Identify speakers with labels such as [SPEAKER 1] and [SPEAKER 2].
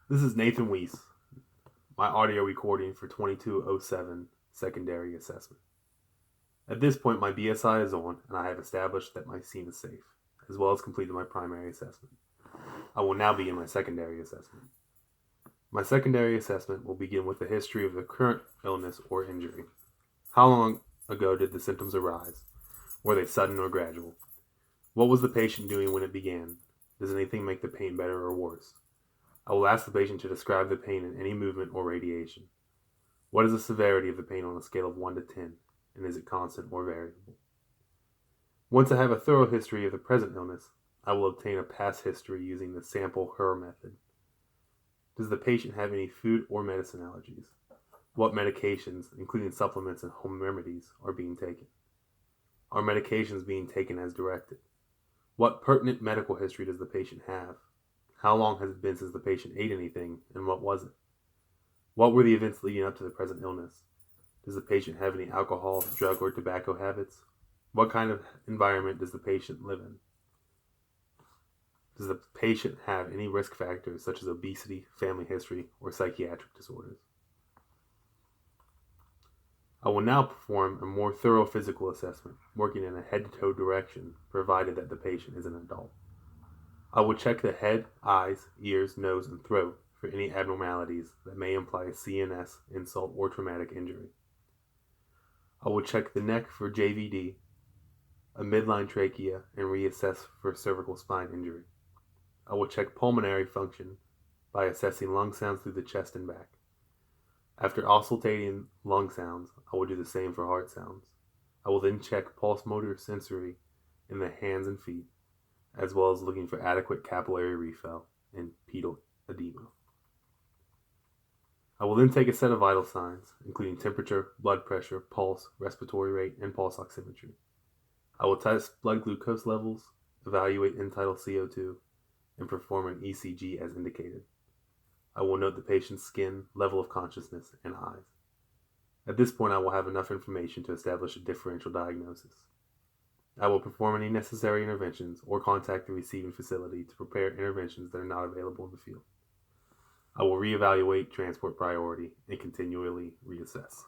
[SPEAKER 1] This is Nathan Weiss, my audio recording for 2207 secondary assessment. At this point, my BSI is on, and I have established that my scene is safe, as well as completed my primary assessment. I will now begin my secondary assessment. My secondary assessment will begin with the history of the current illness or injury. How long ago did the symptoms arise? Were they sudden or gradual? What was the patient doing when it began? Does anything make the pain better or worse? I will ask the patient to describe the pain in any movement or radiation. What is the severity of the pain on a scale of 1 to 10, and is it constant or variable? Once I have a thorough history of the present illness, I will obtain a past history using the sample-HER method. Does the patient have any food or medicine allergies? What medications, including supplements and home remedies, are being taken? Are medications being taken as directed? What pertinent medical history does the patient have? How long has it been since the patient ate anything, and what was it? What were the events leading up to the present illness? Does the patient have any alcohol, drug, or tobacco habits? What kind of environment does the patient live in? Does the patient have any risk factors such as obesity, family history, or psychiatric disorders? I will now perform a more thorough physical assessment, working in a head-to-toe direction, provided that the patient is an adult. I will check the head, eyes, ears, nose, and throat for any abnormalities that may imply a CNS, insult, or traumatic injury. I will check the neck for JVD, a midline trachea, and reassess for cervical spine injury. I will check pulmonary function by assessing lung sounds through the chest and back. After auscultating lung sounds, I will do the same for heart sounds. I will then check pulse motor sensory in the hands and feet, as well as looking for adequate capillary refill and pedal edema. I will then take a set of vital signs, including temperature, blood pressure, pulse, respiratory rate, and pulse oximetry. I will test blood glucose levels, evaluate end-tidal CO2, and perform an ECG as indicated. I will note the patient's skin, level of consciousness, and eyes. At this point, I will have enough information to establish a differential diagnosis. I will perform any necessary interventions or contact the receiving facility to prepare interventions that are not available in the field. I will reevaluate transport priority and continually reassess.